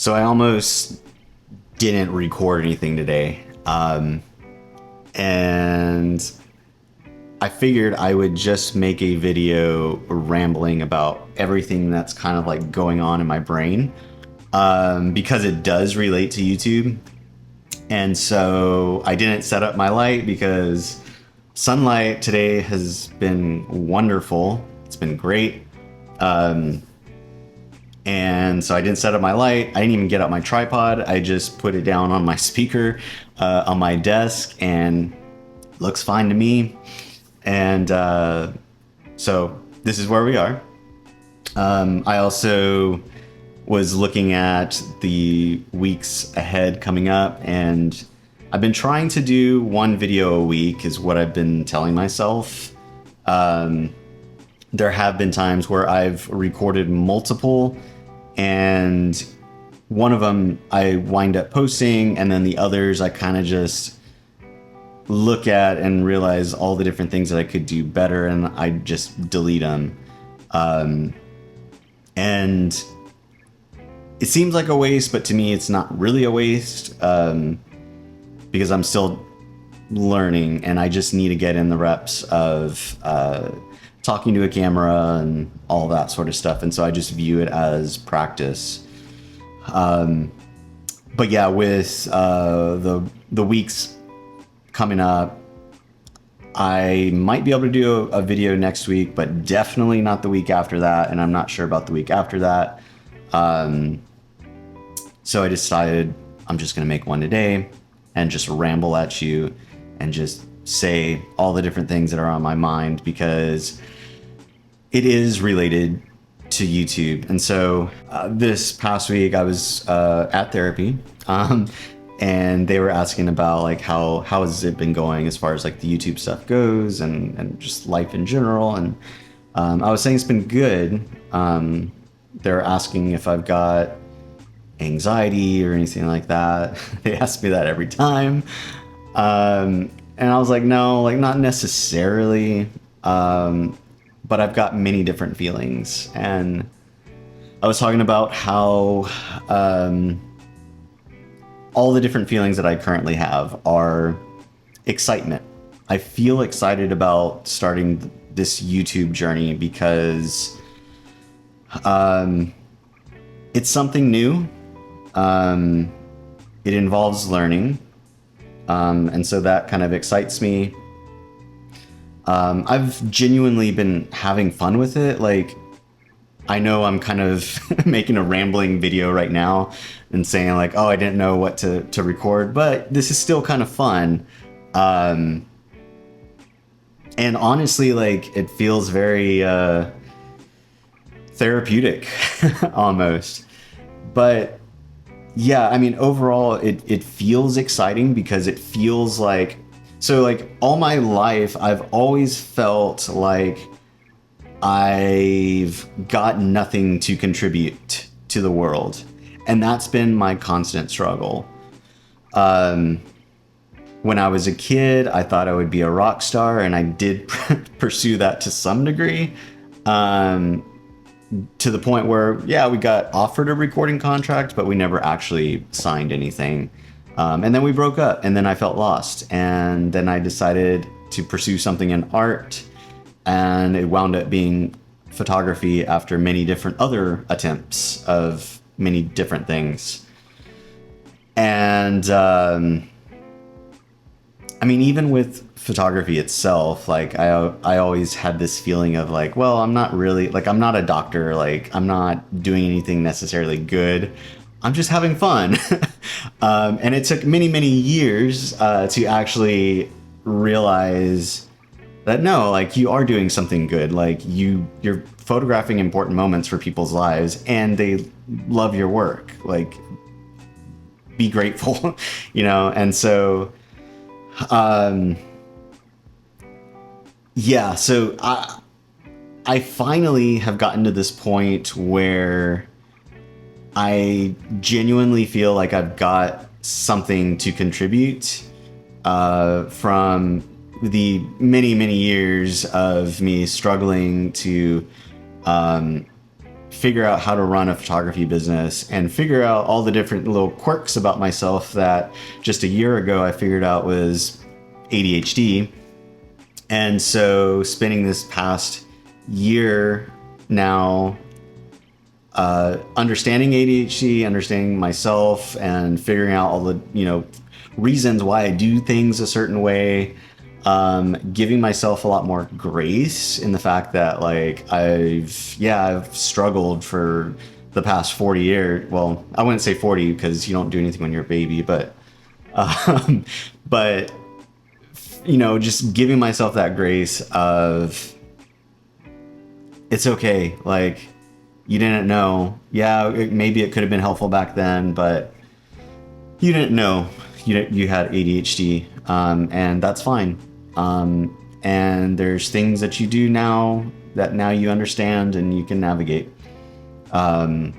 So I almost didn't record anything today. And I figured I would just make a video rambling about everything that's kind of like going on in my brain, because it does relate to YouTube. And so I didn't set up my light because sunlight today has been wonderful. It's been great. And so I didn't set up my light. I didn't even get out my tripod. I just put it down on my speaker on my desk, and looks fine to me. And so this is where we are. I also was looking at the weeks ahead coming up, and I've been trying to do one video a week is what I've been telling myself. There have been times where I've recorded multiple, and one of them I wind up posting, and then the others I kind of just look at and realize all the different things that I could do better, and I just delete them. And it seems like a waste, but to me it's not really a waste, because I'm still learning, and I just need to get in the reps of talking to a camera and all that sort of stuff. And so I just view it as practice. But yeah, with the weeks coming up, I might be able to do a video next week, but definitely not the week after that. And I'm not sure about the week after that. So I decided I'm just going to make one today and just ramble at you and just say all the different things that are on my mind, because it is related to YouTube. And so this past week I was at therapy, and they were asking about like how has it been going as far as like the YouTube stuff goes, and just life in general. And I was saying it's been good. They're asking if I've got anxiety or anything like that. They ask me that every time. And I was like, no, like not necessarily. But I've got many different feelings. And I was talking about how all the different feelings that I currently have are excitement. I feel excited about starting this YouTube journey because it's something new. It involves learning. And so that kind of excites me. I've genuinely been having fun with it. Like, I know I'm kind of making a rambling video right now and saying like, oh, I didn't know what to record, but this is still kind of fun. And honestly, like, it feels very therapeutic almost. But yeah, I mean, overall, it feels exciting because it feels like, so like all my life, I've always felt like I've got nothing to contribute to the world. And that's been my constant struggle. When I was a kid, I thought I would be a rock star, and I did pursue that to some degree. To the point where, yeah, we got offered a recording contract, but we never actually signed anything. And then we broke up, and then I felt lost. And then I decided to pursue something in art, and it wound up being photography after many different other attempts of many different things. And I mean, even with photography itself, like I always had this feeling of like, well, I'm not really, like, I'm not a doctor, like I'm not doing anything necessarily good. I'm just having fun. And it took many, many years to actually realize that no, like, you are doing something good. Like you're photographing important moments for people's lives, and they love your work. Like, be grateful, you know? And so, yeah, so I finally have gotten to this point where I genuinely feel like I've got something to contribute from the many, many years of me struggling to figure out how to run a photography business and figure out all the different little quirks about myself that just a year ago I figured out was ADHD. And so spending this past year now understanding ADHD, understanding myself, and figuring out all the, reasons why I do things a certain way, giving myself a lot more grace in the fact that like I've struggled for the past 40 years. Well, I wouldn't say 40 because you don't do anything when you're a baby, but but just giving myself that grace of it's okay. Like, you didn't know. Yeah, maybe it could have been helpful back then, but you didn't know you had ADHD, and that's fine. And there's things that you do now that now you understand and you can navigate. And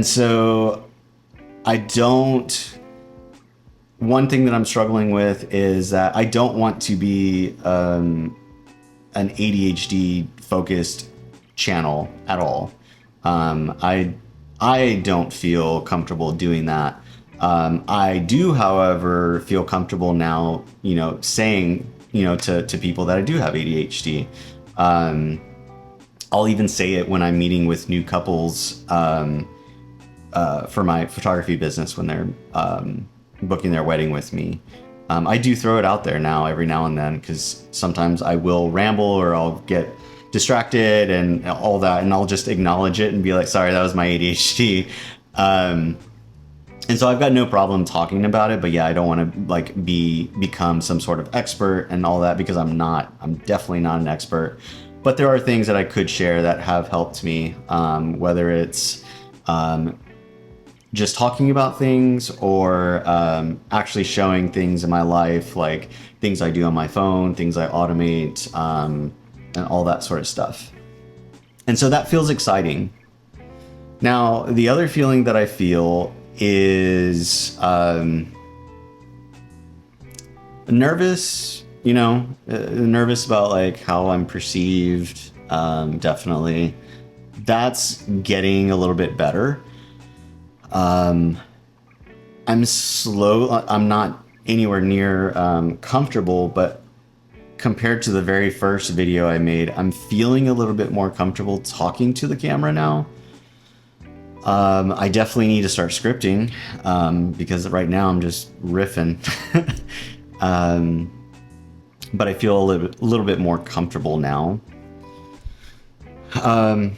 so one thing that I'm struggling with is that I don't want to be an ADHD focused channel at all. I don't feel comfortable doing that. I do, however, feel comfortable now, saying, to people that I do have ADHD. I'll even say it when I'm meeting with new couples for my photography business when they're booking their wedding with me. I do throw it out there now every now and then because sometimes I will ramble or I'll get distracted and all that, and I'll just acknowledge it and be like, sorry, that was my ADHD. And so I've got no problem talking about it, but yeah, I don't want to like become some sort of expert and all that because I'm definitely not an expert, but there are things that I could share that have helped me, whether it's just talking about things or actually showing things in my life, like things I do on my phone, things I automate, and all that sort of stuff. And so that feels exciting. Now, the other feeling that I feel is nervous, nervous about like how I'm perceived. Definitely. That's getting a little bit better. I'm slow. I'm not anywhere near comfortable, but compared to the very first video I made, I'm feeling a little bit more comfortable talking to the camera now. I definitely need to start scripting because right now I'm just riffing. But I feel a little bit more comfortable now. I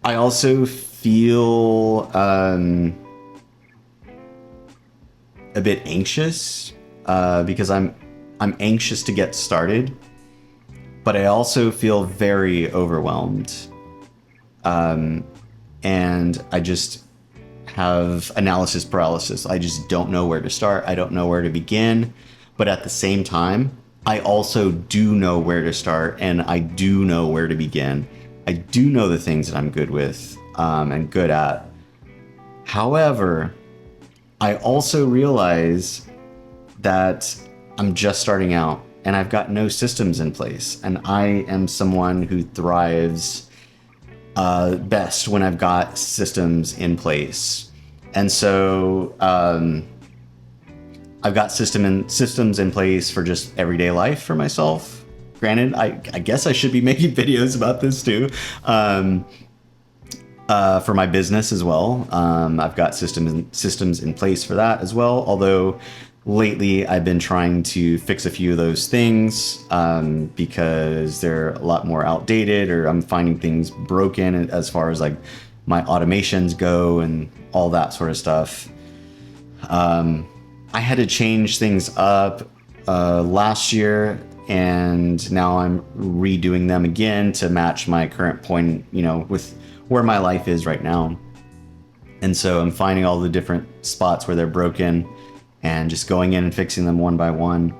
also feel a bit anxious because I'm anxious to get started, but I also feel very overwhelmed. And I just have analysis paralysis. I just don't know where to start. I don't know where to begin. But at the same time, I also do know where to start and I do know where to begin. I do know the things that I'm good with and good at. However, I also realize that I'm just starting out and I've got no systems in place. And I am someone who thrives best when I've got systems in place. And so I've got systems in place for just everyday life for myself. Granted, I guess I should be making videos about this too. For my business as well. I've got systems in place for that as well. Although lately I've been trying to fix a few of those things because they're a lot more outdated, or I'm finding things broken as far as like my automations go and all that sort of stuff. I had to change things up last year, and now I'm redoing them again to match my current point, with where my life is right now. And so I'm finding all the different spots where they're broken and just going in and fixing them one by one.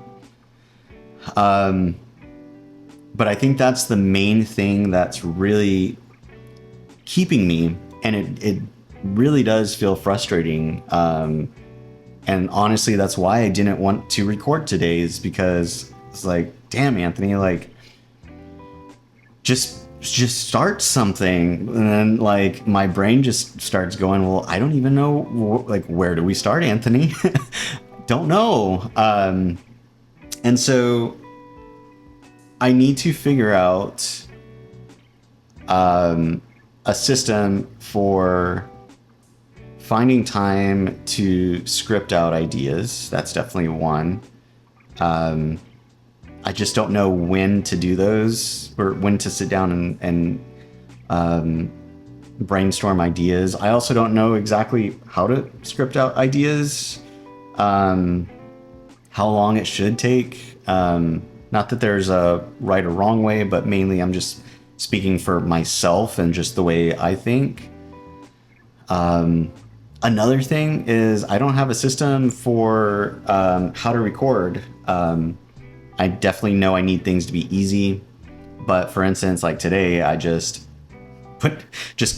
But I think that's the main thing that's really keeping me, and it really does feel frustrating. And honestly, that's why I didn't want to record today, is because it's like, damn, Anthony, like, just just start something. And then like my brain just starts going, well, I don't even know, like, where do we start, Anthony? Don't know. And so I need to figure out a system for finding time to script out ideas. That's definitely one. I just don't know when to do those, or when to sit down and brainstorm ideas. I also don't know exactly how to script out ideas, how long it should take. Not that there's a right or wrong way, but mainly I'm just speaking for myself and just the way I think. Another thing is I don't have a system for how to record. I definitely know I need things to be easy, but for instance, like today, I just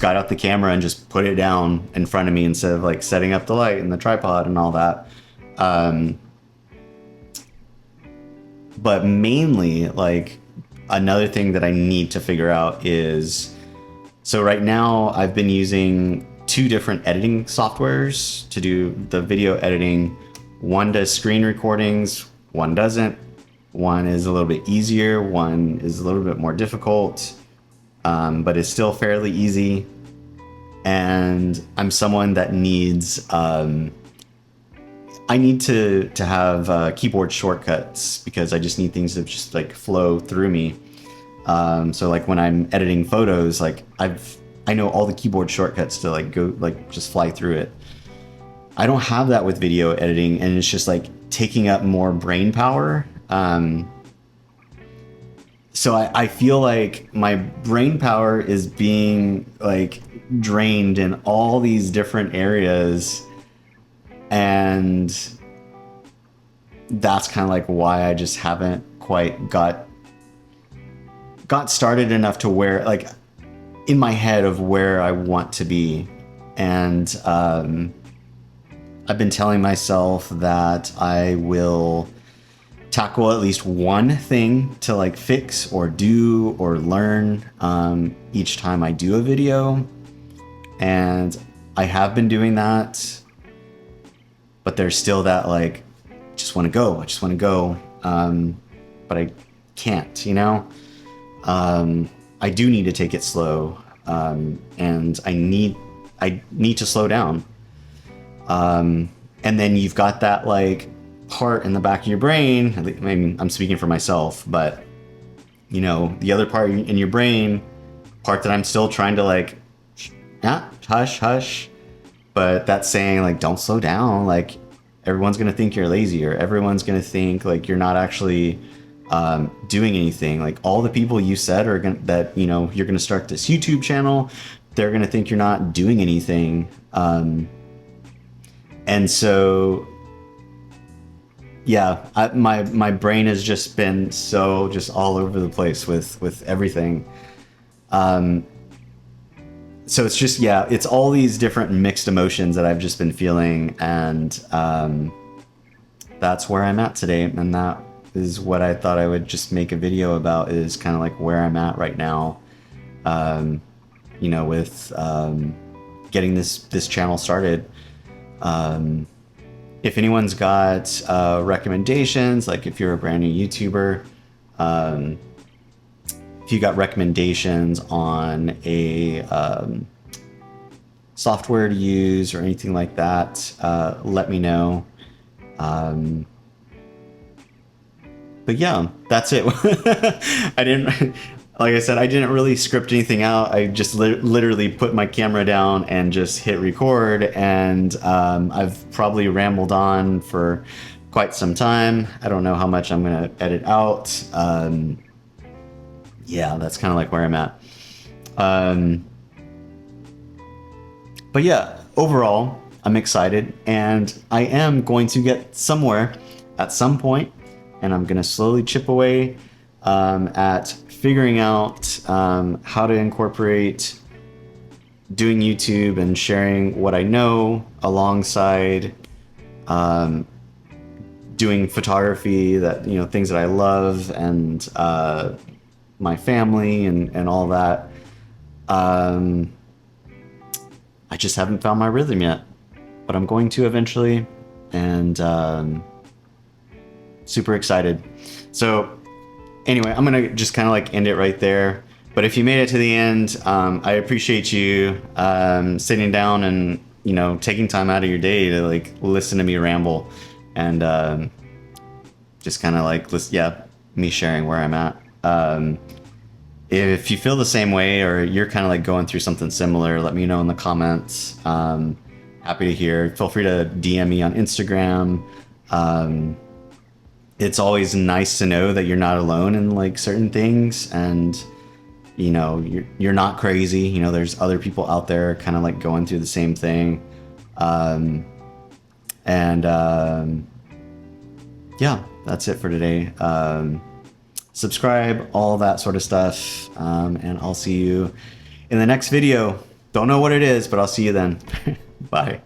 got out the camera and just put it down in front of me instead of like setting up the light and the tripod and all that. But mainly, like, another thing that I need to figure out is, so right now I've been using 2 different editing softwares to do the video editing. One does screen recordings, one doesn't. One is a little bit easier, one is a little bit more difficult, but it's still fairly easy. And I'm someone that needs, I need to have keyboard shortcuts because I just need things to just like flow through me. So like when I'm editing photos, like I know all the keyboard shortcuts to like go, like just fly through it. I don't have that with video editing, and it's just like taking up more brain power. So I feel like my brain power is being like drained in all these different areas, and that's kind of like why I just haven't quite got started enough to where, like, in my head of where I want to be. And I've been telling myself that I will tackle at least one thing to like fix or do or learn each time I do a video. And I have been doing that, but there's still that like, I just want to go. But I can't, you know? I do need to take it slow. And I need to slow down. And then you've got that like part in the back of your brain. I mean, I'm speaking for myself, but you know, the other part in your brain, part that I'm still trying to like, hush, but that's saying like, don't slow down. Like, everyone's going to think you're lazy, or everyone's going to think like you're not actually doing anything. Like, all the people you said are going that, you know, you're going to start this YouTube channel, they're going to think you're not doing anything. And so, yeah, my brain has just been so just all over the place with everything. So it's just, yeah, it's all these different mixed emotions that I've just been feeling, and that's where I'm at today. And that is what I thought I would just make a video about, is kind of like where I'm at right now, you know, with getting this channel started. If anyone's got recommendations, like if you're a brand new YouTuber, if you got recommendations on a software to use or anything like that, let me know. But yeah, that's it. Like I said, I didn't really script anything out. I just literally put my camera down and just hit record, and I've probably rambled on for quite some time. I don't know how much I'm gonna edit out. Yeah, that's kind of like where I'm at. But yeah, overall, I'm excited, and I am going to get somewhere at some point, and I'm gonna slowly chip away at figuring out how to incorporate doing YouTube and sharing what I know alongside doing photography, that, you know, things that I love, and my family and all that. I just haven't found my rhythm yet, but I'm going to eventually, and super excited. So anyway, I'm gonna just kind of like end it right there. But if you made it to the end, I appreciate you sitting down and, you know, taking time out of your day to like listen to me ramble, and just kind of like me sharing where I'm at. If you feel the same way, or you're kind of like going through something similar, let me know in the comments. Happy to hear. Feel free to DM me on Instagram. It's always nice to know that you're not alone in like certain things, and you know, you're not crazy. You know, there's other people out there kind of like going through the same thing. Yeah, that's it for today. Subscribe, all that sort of stuff, and I'll see you in the next video. Don't know what it is, but I'll see you then. Bye.